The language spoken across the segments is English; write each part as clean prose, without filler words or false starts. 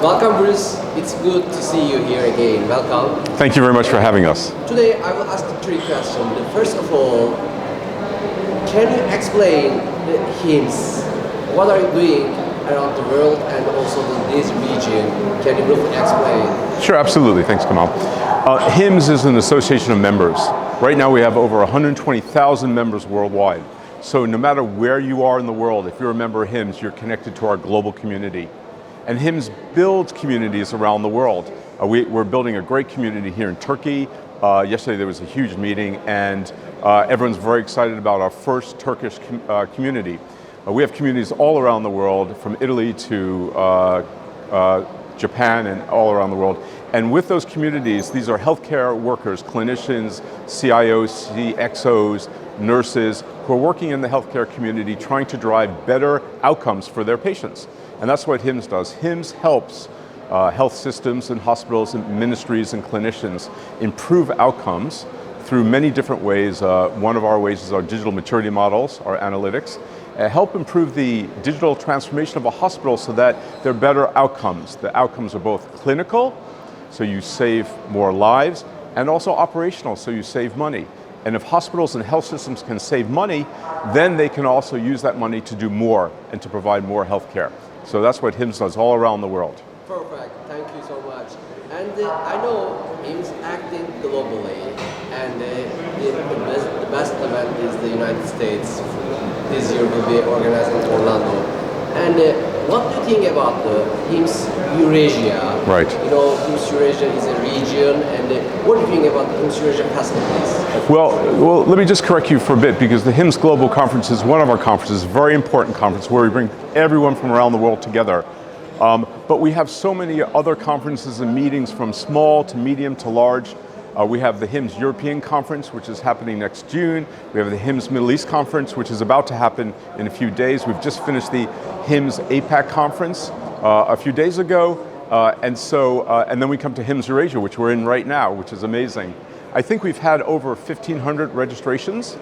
Welcome, Bruce. It's good to see you here again. Welcome. Thank you very much for having us. Today I will ask three questions. First of all, can you explain the HIMSS? What are you doing around the world and also this region? Can you briefly explain? Sure, absolutely. Thanks, Kamal. HIMSS is an association of members. Right now we have over 120,000 members worldwide. So no matter where you are in the world, if you're a member of HIMSS, you're connected to our global community. And HIMSS builds communities around the world. We're building a great community here in Turkey. Yesterday there was a huge meeting, and everyone's very excited about our first Turkish community. We have communities all around the world, from Italy to Japan and all around the world. And with those communities, these are healthcare workers, clinicians, CIOs, CXOs, nurses, who are working in the healthcare community trying to drive better outcomes for their patients. And that's what HIMSS does. HIMSS helps health systems and hospitals and ministries and clinicians improve outcomes through many different ways. One of our ways is our digital maturity models, our analytics, help improve the digital transformation of a hospital so that there are better outcomes. The outcomes are both clinical, so you save more lives, and also operational, so you save money. And if hospitals and health systems can save money, then they can also use that money to do more and to provide more health care. So that's what HIMSS does all around the world. Perfect, thank you so much. And I know HIMSS acting globally, and the best event is the United States. This year will be organized in Orlando. And what do you think about the HIMSS Eurasia? Right. You know, HIMSS Eurasia is a region, and what do you think about the HIMSS Eurasia facilities? Well, let me just correct you for a bit, because the HIMSS Global Conference is one of our conferences, a very important conference where we bring everyone from around the world together. But we have so many other conferences and meetings, from small to medium to large. We have the HIMSS European Conference, which is happening next June. We have the HIMSS Middle East Conference, which is about to happen in a few days. We've just finished the HIMSS APAC Conference a few days ago. And then we come to HIMSS Eurasia, which we're in right now, which is amazing. I think we've had over 1,500 registrations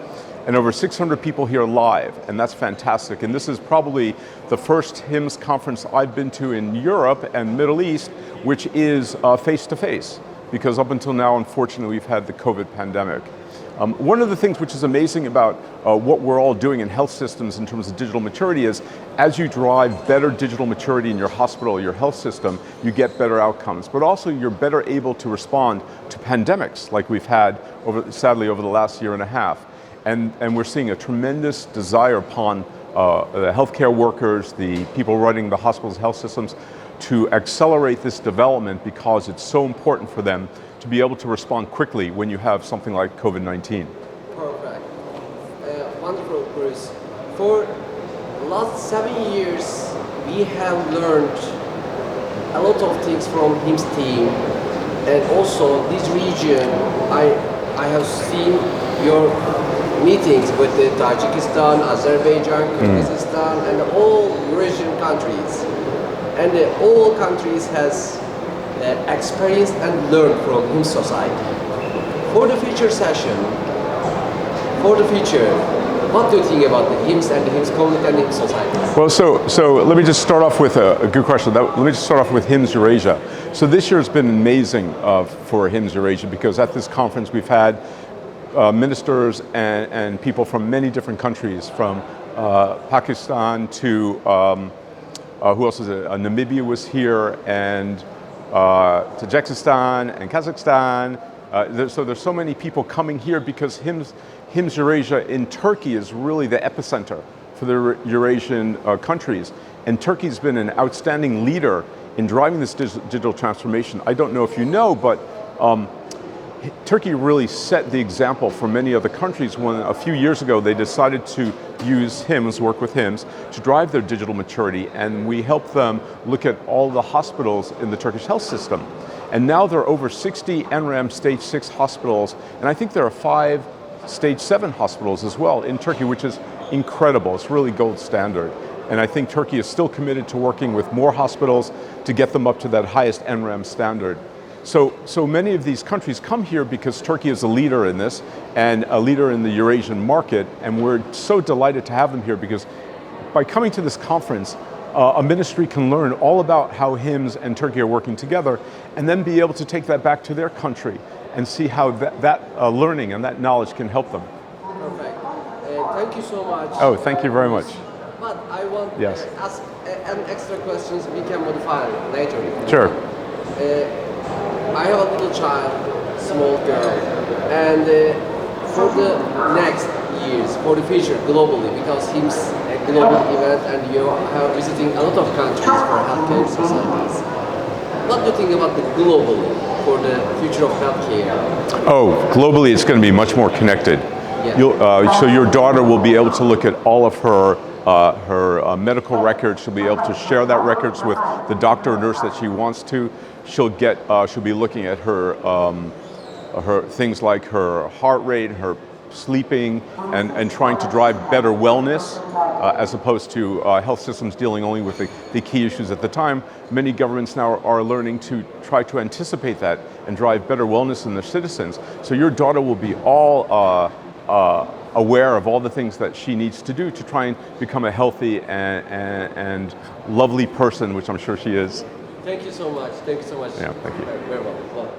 and over 600 people here live, and that's fantastic. And this is probably the first HIMSS conference I've been to in Europe and Middle East, which is face-to-face, because up until now, unfortunately, we've had the COVID pandemic. One of the things which is amazing about what we're all doing in health systems in terms of digital maturity is, as you drive better digital maturity in your hospital, your health system, you get better outcomes, but also you're better able to respond to pandemics like we've had, sadly, over the last year and a half. And we're seeing a tremendous desire upon the healthcare workers, the people running the hospitals, health systems, to accelerate this development, because it's so important for them to be able to respond quickly when you have something like COVID-19. Perfect. Wonderful, Bruce. For the last 7 years, we have learned a lot of things from HIMSS team, and also this region, I have seen your meetings with the Tajikistan, Azerbaijan, Kyrgyzstan, and all Eurasian countries. And all countries has experienced and learned from HIMSS society. For the future session, what do you think about the HIMSS and the HIMSS community and the HIMSS society? Well, so let me just start off with a good question. Let me just start off with HIMSS Eurasia. So this year has been amazing for HIMSS Eurasia, because at this conference we've had ministers and people from many different countries, from Pakistan to who else is it? Namibia was here, and Tajikistan and Kazakhstan. So there's so many people coming here, because HIMSS Eurasia in Turkey is really the epicenter for the Eurasian countries. And Turkey's been an outstanding leader in driving this digital transformation. I don't know if you know, but Turkey really set the example for many other countries when a few years ago they decided to use HIMSS, work with HIMSS, to drive their digital maturity, and we helped them look at all the hospitals in the Turkish health system. And now there are over 60 NRAM Stage 6 hospitals, and I think there are 5 Stage 7 hospitals as well in Turkey, which is incredible. It's really gold standard. And I think Turkey is still committed to working with more hospitals to get them up to that highest NRAM standard. So many of these countries come here because Turkey is a leader in this and a leader in the Eurasian market, and we're so delighted to have them here, because by coming to this conference, a ministry can learn all about how HIMSS and Turkey are working together, and then be able to take that back to their country and see how that learning and that knowledge can help them. Perfect. Thank you so much. Oh, thank you very much. But I want to Yes. ask an extra questions we can modify later. Sure. I have a little child, small girl, and for the next years, for the future, globally, because HIMSS a global event and you are visiting a lot of countries for healthcare societies. What do you think about the globally for the future of healthcare? Oh, globally it's going to be much more connected. Yeah. So your daughter will be able to look at all of her medical records. She'll be able to share that records with the doctor or nurse that she wants to. She'll be looking at her things like her heart rate, her sleeping, and trying to drive better wellness as opposed to health systems dealing only with the key issues at the time. Many governments now are learning to try to anticipate that and drive better wellness in their citizens. So your daughter will be all aware of all the things that she needs to do to try and become a healthy and lovely person, which I'm sure she is. Thank you so much. Thank you so much. Yeah, thank you. Very well.